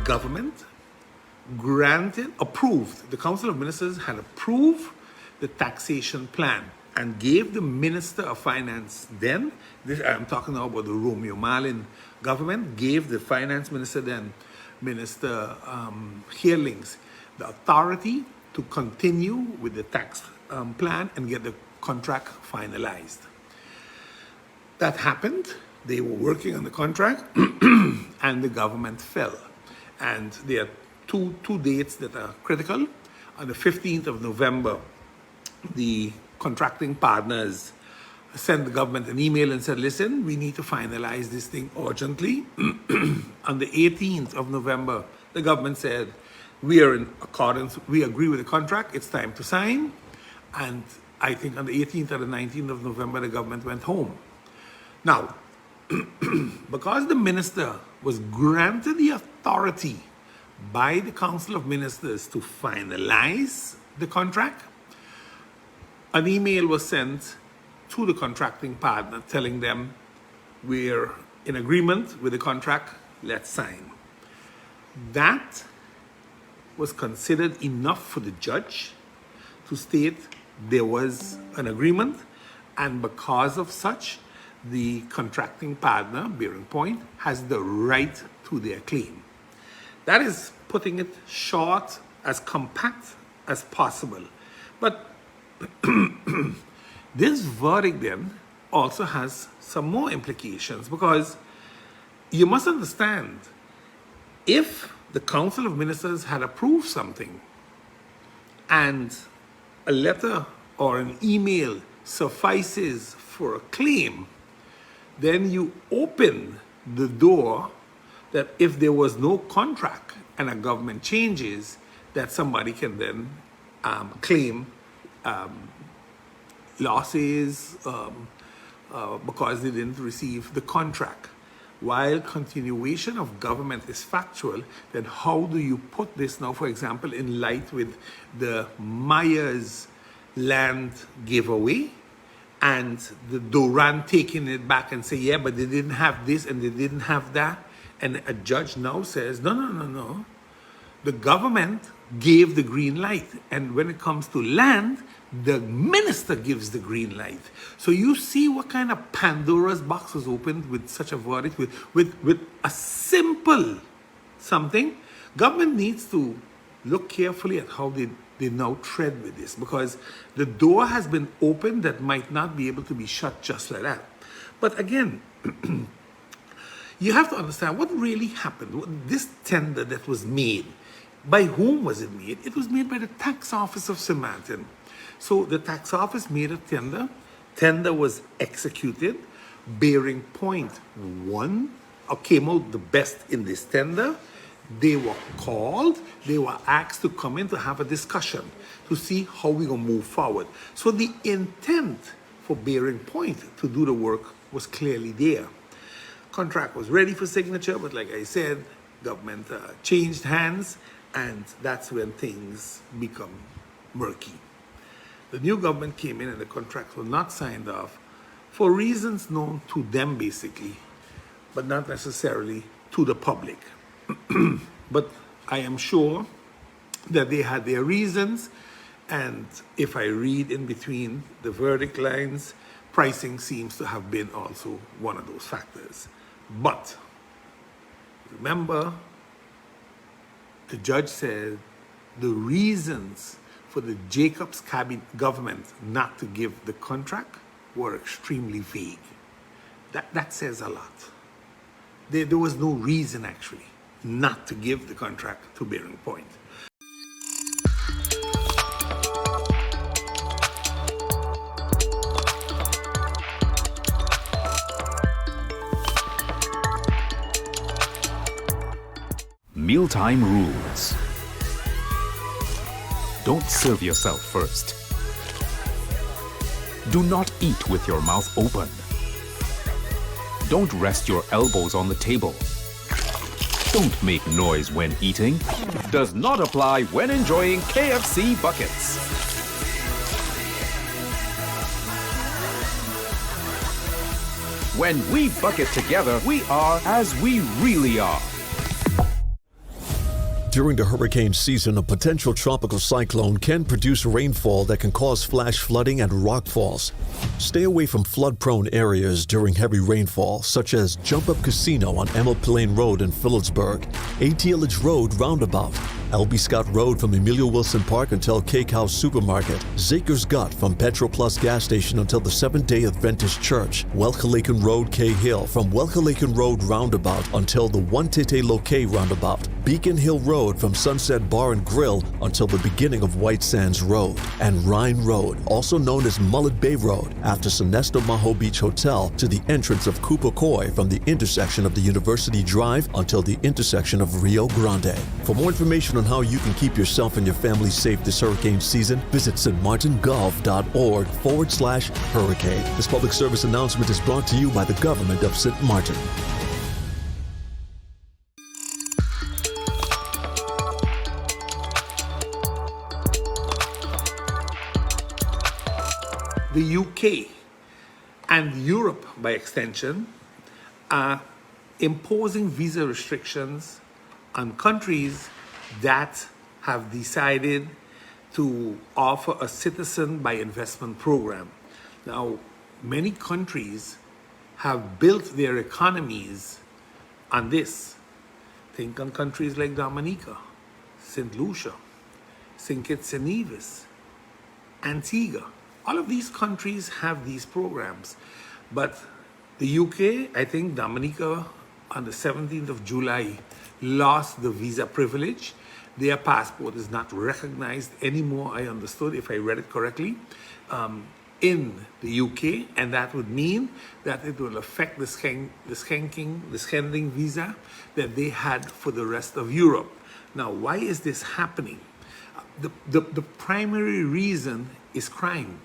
government approved, the Council of Ministers had approved the taxation plan and gave the Minister of Finance then, I'm talking now about the Romeo Marlin government, gave the Finance Minister then, Minister Heerlings, the authority to continue with the tax plan and get the contract finalized. That happened. They were working on the contract and the government fell. And there are two dates that are critical. On the 15th of November, the contracting partners sent the government an email and said, listen, we need to finalize this thing urgently. On the 18th of November, the government said, we are in accordance, we agree with the contract, it's time to sign. And I think on the 18th or the 19th of November, the government went home. Now, because the minister was granted the authority by the Council of Ministers to finalize the contract, an email was sent to the contracting partner telling them, we're in agreement with the contract, let's sign. That was considered enough for the judge to state there was an agreement, and because of such, the contracting partner, Bearing Point, has the right to their claim. That is putting it short, as compact as possible. But this verdict then also has some more implications, because you must understand, if the Council of Ministers had approved something and a letter or an email suffices for a claim, then you open the door that if there was no contract and a government changes, that somebody can then claim losses because they didn't receive the contract. While continuation of government is factual, then how do you put this now, for example, in light with the Myers land giveaway and the Duran taking it back and say, yeah, but they didn't have this and they didn't have that. And a judge now says, no. The government gave the green light. And when it comes to land, the minister gives the green light. So you see what kind of Pandora's box was opened with such a verdict, with a simple something. Government needs to look carefully at how they now tread with this, because the door has been opened that might not be able to be shut just like that. But again, you have to understand what really happened. This tender that was made, by whom was it made? It was made by the tax office of St. Martin. So the tax office made a tender. Tender was executed. Bearing Point won or came out the best in this tender. They were called. They were asked to come in to have a discussion to see how we're going to move forward. So the intent for Bearing Point to do the work was clearly there. Contract was ready for signature, but like I said, government changed hands, and that's when things become murky. The new government came in and the contracts were not signed off for reasons known to them basically, but not necessarily to the public. But I am sure that they had their reasons, and if I read in between the verdict lines, pricing seems to have been also one of those factors. But remember, the judge said the reasons for the Jacobs cabinet government not to give the contract were extremely vague. That says a lot. There was no reason actually not to give the contract to Bearing Point. Mealtime rules. Don't serve yourself first. Do not eat with your mouth open. Don't rest your elbows on the table. Don't make noise when eating. Does not apply when enjoying KFC buckets. When we bucket together, we are as we really are. During the hurricane season, a potential tropical cyclone can produce rainfall that can cause flash flooding and rockfalls. Stay away from flood-prone areas during heavy rainfall, such as Jump Up Casino on Emil Plain Road in Phillipsburg, ATLH Road Roundabout, LB Scott Road from Emilio Wilson Park until Cake House Supermarket, Zaker's Gut from Petro Plus gas station until the Seventh-day Adventist Church, Welchelaken Road K Hill from Welchelaken Road Roundabout until the One Tete Loke Roundabout, Beacon Hill Road from Sunset Bar and Grill until the beginning of White Sands Road, and Rhine Road, also known as Mullet Bay Road, after Sonesto Maho Beach Hotel to the entrance of Cooper Coy from the intersection of the University Drive until the intersection of Rio Grande. For more information on how you can keep yourself and your family safe this hurricane season, visit stmartingolf.org/hurricane. This public service announcement is brought to you by the government of St. Martin. The UK and Europe, by extension, are imposing visa restrictions on countries that have decided to offer a citizen by investment program. Now, many countries have built their economies on this. Think on countries like Dominica, St. Lucia, St. Kitts and Nevis, Antigua. All of these countries have these programs. But the UK, I think Dominica, on the 17th of July, lost the visa privilege. Their passport is not recognized anymore, I understood, if I read it correctly, in the UK, and that would mean that it will affect the schending visa that they had for the rest of Europe. Now, why is this happening? The primary reason is crime.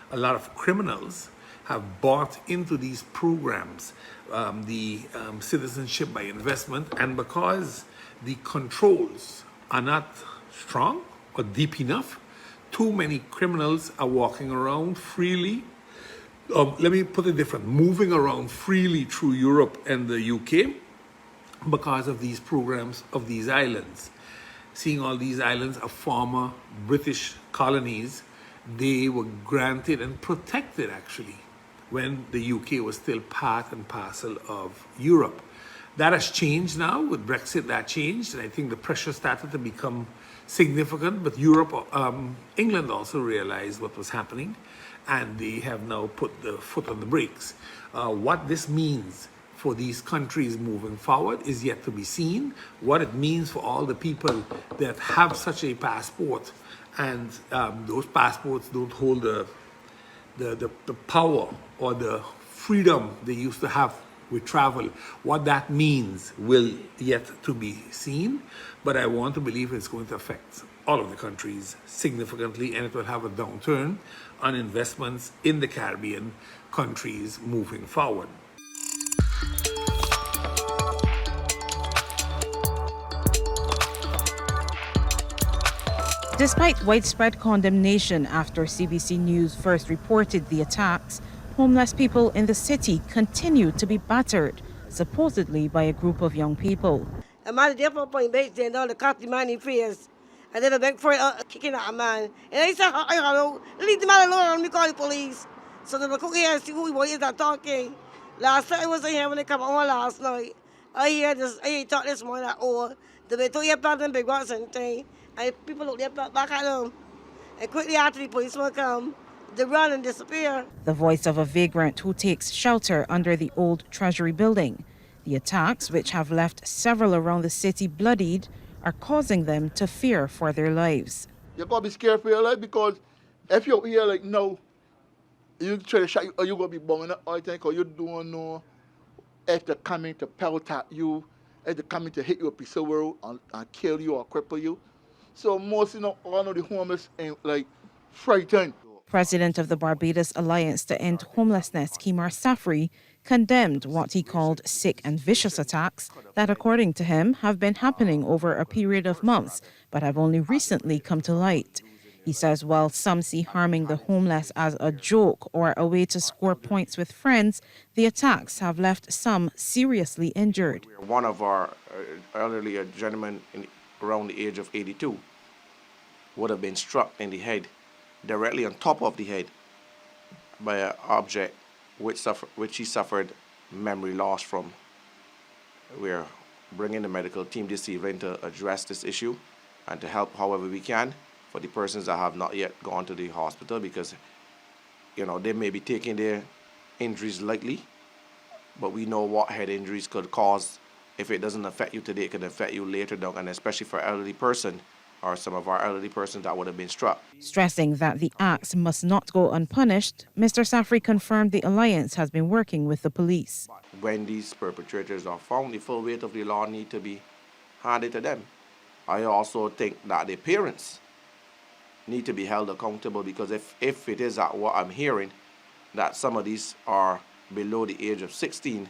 A lot of criminals have bought into these programs, the citizenship by investment, and because the controls are not strong or deep enough, too many criminals are walking around freely. Let me put it different, moving around freely through Europe and the UK because of these programs of these islands. Seeing all these islands are former British colonies, they were granted and protected actually when the UK was still part and parcel of Europe. That has changed now with Brexit. That changed, and I think the pressure started to become significant. But Europe, England also realized what was happening, and they have now put the foot on the brakes. What this means for these countries moving forward is yet to be seen. What it means for all the people that have such a passport, and those passports don't hold the power or the freedom they used to have with travel. What that means will yet to be seen, but I want to believe it's going to affect all of the countries significantly, and it will have a downturn on investments in the Caribbean countries moving forward. Despite widespread condemnation after CBC News first reported the attacks, homeless people in the city continue to be battered, supposedly by a group of young people. A man there for point base, they know the cut the man in face, and then a big for kicking at a man. And I said, leave the man alone, and we call the police. So they were cooking and see who is that talking. Last night I was here when they come on last night. I talk this morning at all. The way to your pattern big ones and thing. And people look back at them. And quickly after the police will come, they run and disappear. The voice of a vagrant who takes shelter under the old Treasury building. The attacks, which have left several around the city bloodied, are causing them to fear for their lives. You gotta be scared for your life, because if you're here like now, you try to shot you, or you're gonna be bombing up all the time, because you don't know if they're coming to pelt at you, if they're coming to hit you a piece of world and kill you or cripple you. So most, all of the homeless ain't like frightened. President of the Barbados Alliance to End Homelessness, Kimar Safri, condemned what he called sick and vicious attacks that, according to him, have been happening over a period of months, but have only recently come to light. He says while some see harming the homeless as a joke or a way to score points with friends, the attacks have left some seriously injured. One of our elderly gentlemen around the age of 82 would have been struck in the head, directly on top of the head, by an object which he suffered memory loss from. We're bringing the medical team this evening to address this issue and to help however we can for the persons that have not yet gone to the hospital, because they may be taking their injuries lightly, but we know what head injuries could cause. If it doesn't affect you today, it can affect you later down, and especially for elderly person or some of our elderly persons that would have been struck. Stressing that the acts must not go unpunished, Mr. Safri confirmed the alliance has been working with the police. When these perpetrators are found, the full weight of the law need to be handed to them. I also think that the parents need to be held accountable, because if it is what I'm hearing, that some of these are below the age of 16,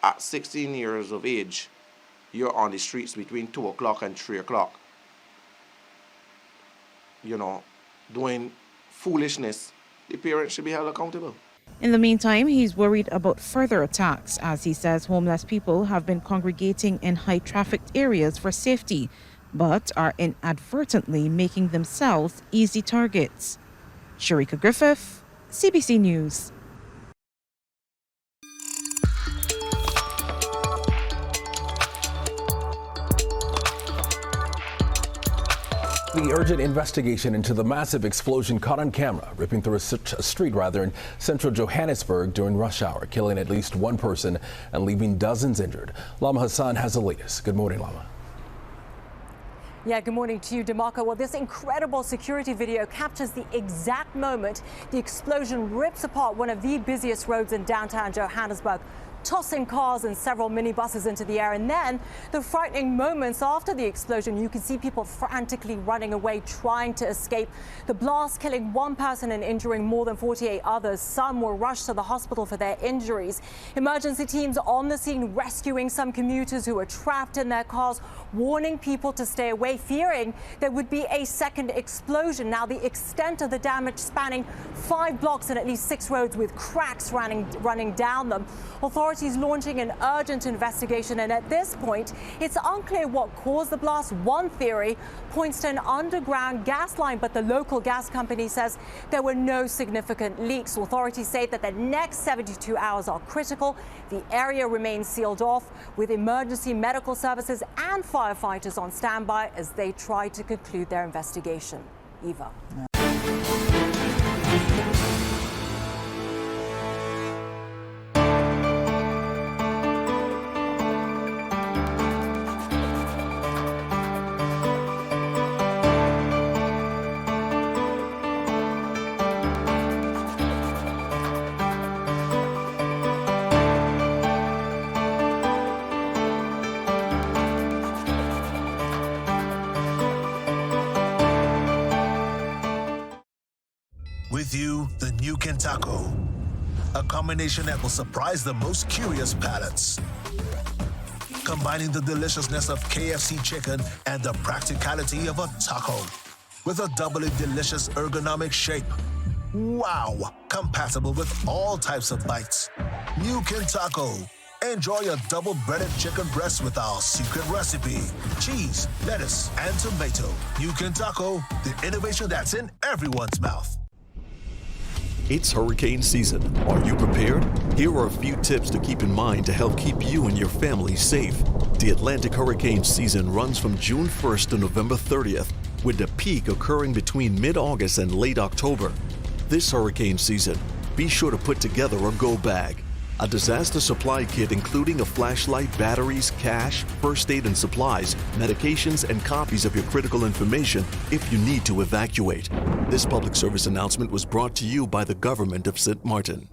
at 16 years of age, you're on the streets between 2 o'clock and 3 o'clock, doing foolishness. The parents should be held accountable. In the meantime, he's worried about further attacks, as he says homeless people have been congregating in high-trafficked areas for safety, but are inadvertently making themselves easy targets. Sharika Griffith, CBC News. The urgent investigation into the massive explosion caught on camera, ripping through a street in central Johannesburg during rush hour, killing at least one person and leaving dozens injured. Lama Hassan has the latest. Good morning, Lama. Yeah, good morning to you, DeMarco. Well, this incredible security video captures the exact moment the explosion rips apart one of the busiest roads in downtown Johannesburg, tossing cars and several minibuses into the air. And then the frightening moments after the explosion, you can see people frantically running away, trying to escape. The blast killing one person and injuring more than 48 others. Some were rushed to the hospital for their injuries. Emergency teams on the scene rescuing some commuters who were trapped in their cars, warning people to stay away, fearing there would be a second explosion. Now, the extent of the damage spanning 5 blocks and at least 6 roads with cracks running down them. Authorities launching an urgent investigation, and at this point, it's unclear what caused the blast. One theory points to an underground gas line, but the local gas company says there were no significant leaks. Authorities say that the next 72 hours are critical. The area remains sealed off, with emergency medical services and firefighters on standby as they try to conclude their investigation. Eva. With you, the new Taco, a combination that will surprise the most curious palates. Combining the deliciousness of KFC chicken and the practicality of a taco with a doubly delicious ergonomic shape. Wow! Compatible with all types of bites. New Taco. Enjoy a double-breaded chicken breast with our secret recipe. Cheese, lettuce, and tomato. New Taco, the innovation that's in everyone's mouth. It's hurricane season. Are you prepared? Here are a few tips to keep in mind to help keep you and your family safe. The Atlantic hurricane season runs from June 1st to November 30th, with the peak occurring between mid-August and late October. This hurricane season, be sure to put together a go bag. A disaster supply kit including a flashlight, batteries, cash, first aid and supplies, medications, and copies of your critical information if you need to evacuate. This public service announcement was brought to you by the government of St. Martin.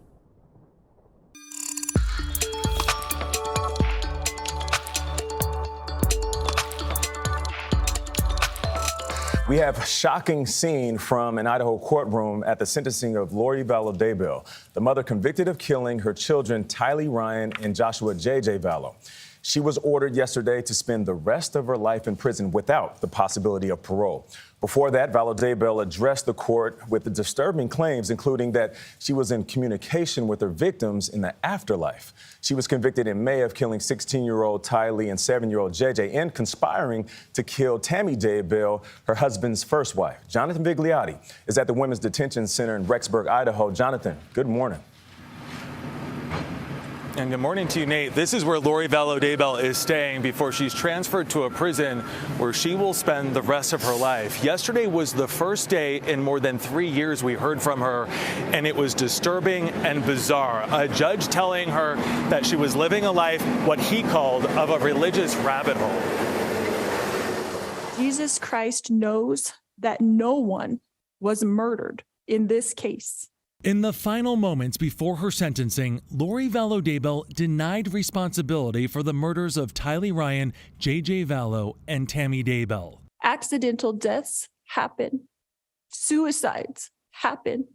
We have a shocking scene from an Idaho courtroom at the sentencing of Lori Vaile Daybell, the mother convicted of killing her children Tylee Ryan and Joshua J.J. Vaile. She was ordered yesterday to spend the rest of her life in prison without the possibility of parole. Before that, Vaile Daybell addressed the court with the disturbing claims, including that she was in communication with her victims in the afterlife. She was convicted in May of killing 16-year-old Tylee and 7-year-old JJ and conspiring to kill Tammy Daybell, her husband's first wife. Jonathan Vigliotti is at the Women's Detention Center in Rexburg, Idaho. Jonathan, good morning. And good morning to you, Nate. This is where Lori Vaile Daybell is staying before she's transferred to a prison where she will spend the rest of her life. Yesterday was the first day in more than 3 years we heard from her, and it was disturbing and bizarre. A judge telling her that she was living a life, what he called, of a religious rabbit hole. Jesus Christ knows that no one was murdered in this case. In the final moments before her sentencing, Lori Vaile Daybell denied responsibility for the murders of Tylee Ryan, JJ Vaile, and Tammy Daybell. Accidental deaths happen. Suicides happen.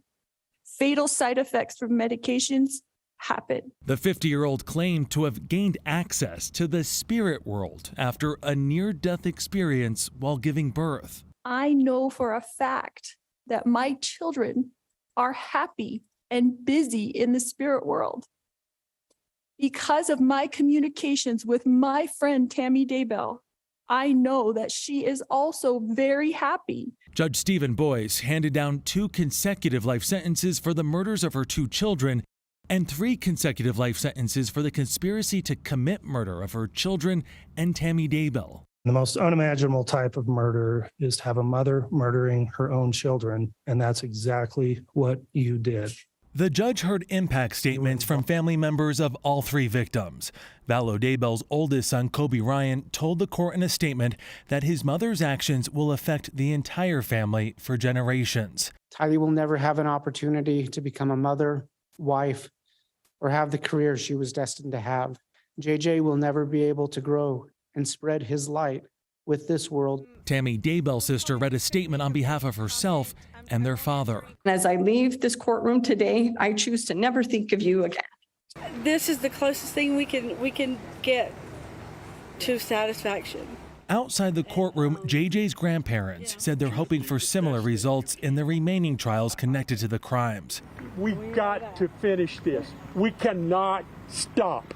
Fatal side effects from medications happen. The 50-year-old claimed to have gained access to the spirit world after a near-death experience while giving birth. I know for a fact that my children are happy and busy in the spirit world because of my communications with my friend Tammy Daybell. I know that she is also very happy. Judge Stephen Boyce handed down 2 consecutive life sentences for the murders of her 2 children and 3 consecutive life sentences for the conspiracy to commit murder of her children and Tammy Daybell. The most unimaginable type of murder is to have a mother murdering her own children, and that's exactly what you did. The judge heard impact statements from family members of all 3 victims. Vaile Daybell's oldest son, Kobe Ryan, told the court in a statement that his mother's actions will affect the entire family for generations. Tylee will never have an opportunity to become a mother, wife, or have the career she was destined to have. JJ will never be able to grow and spread his light with this world. Tammy Daybell's sister read a statement on behalf of herself and their father. As I leave this courtroom today, I choose to never think of you again. This is the closest thing we can get to satisfaction. Outside the courtroom, JJ's grandparents said they're hoping for similar results in the remaining trials connected to the crimes. We got to finish this. We cannot stop.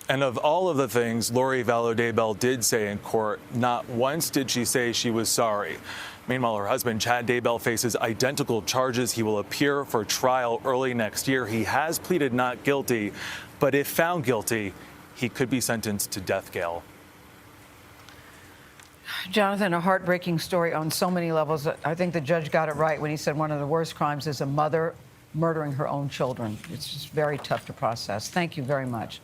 And of all of the things Lori Vaile Daybell did say in court, not once did she say she was sorry. Meanwhile, her husband, Chad Daybell, faces identical charges. He will appear for trial early next year. He has pleaded not guilty, but if found guilty, he could be sentenced to death, Gail. Jonathan, a heartbreaking story on so many levels. I think the judge got it right when he said one of the worst crimes is a mother murdering her own children. It's just very tough to process. Thank you very much.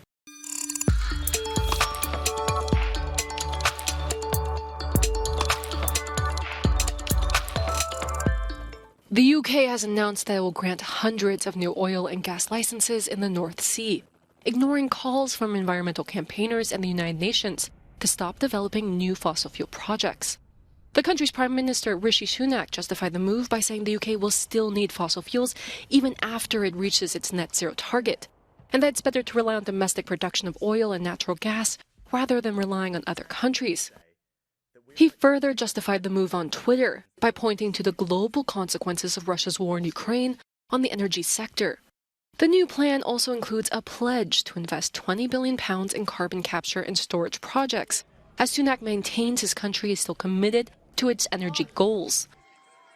The UK has announced that it will grant hundreds of new oil and gas licenses in the North Sea, ignoring calls from environmental campaigners and the United Nations to stop developing new fossil fuel projects. The country's Prime Minister Rishi Sunak justified the move by saying the UK will still need fossil fuels even after it reaches its net zero target, and that it's better to rely on domestic production of oil and natural gas rather than relying on other countries. He further justified the move on Twitter by pointing to the global consequences of Russia's war in Ukraine on the energy sector. The new plan also includes a pledge to invest £20 billion in carbon capture and storage projects, as Sunak maintains his country is still committed to its energy goals.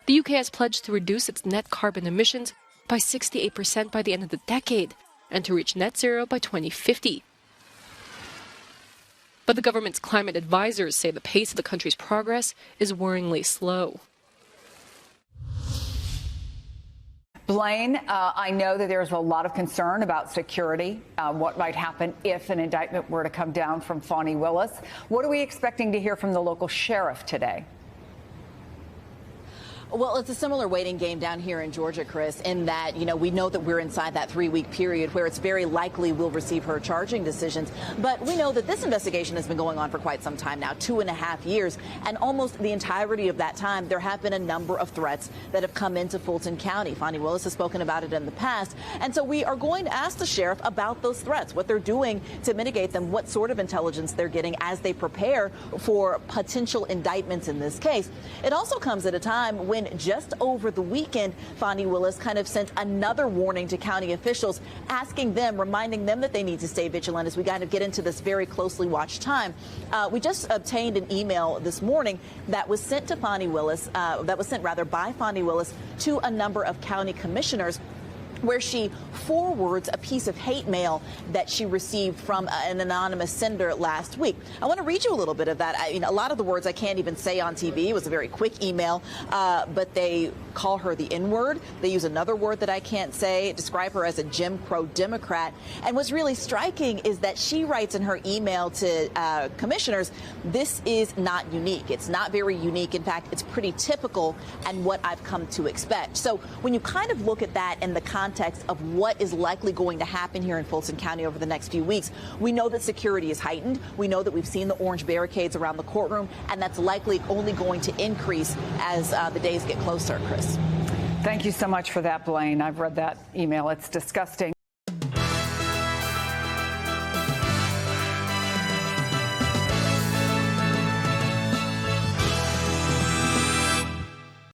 The UK has pledged to reduce its net carbon emissions by 68% by the end of the decade and to reach net zero by 2050. But the government's climate advisors say the pace of the country's progress is worryingly slow. Blaine, I know that there's a lot of concern about security, what might happen if an indictment were to come down from Fani Willis. What are we expecting to hear from the local sheriff today? Well, it's a similar waiting game down here in Georgia, Chris, in that, we know that we're inside that 3-week period where it's very likely we'll receive her charging decisions. But we know that this investigation has been going on for quite some time now, 2.5 years. And almost the entirety of that time, there have been a number of threats that have come into Fulton County. Fani Willis has spoken about it in the past. And so we are going to ask the sheriff about those threats, what they're doing to mitigate them, what sort of intelligence they're getting as they prepare for potential indictments in this case. It also comes at a time when just over the weekend, Fani Willis kind of sent another warning to county officials, asking them, reminding them that they need to stay vigilant as we kind of get into this very closely watched time. We just obtained an email this morning that was sent to Fani Willis, by Fani Willis to a number of county commissioners, where she forwards a piece of hate mail that she received from an anonymous sender last week. I want to read you a little bit of that. A lot of the words I can't even say on TV. It was a very quick email, but they call her the N-word. They use another word that I can't say, describe her as a Jim Crow Democrat. And what's really striking is that she writes in her email to commissioners, this is not unique. It's not very unique. In fact, it's pretty typical and what I've come to expect. So when you kind of look at that in the context of what is likely going to happen here in Fulton County over the next few weeks, we know that security is heightened. We know that we've seen the orange barricades around the courtroom, and that's likely only going to increase as the days get closer, Chris. Thank you so much for that, Blaine. I've read that email. It's disgusting.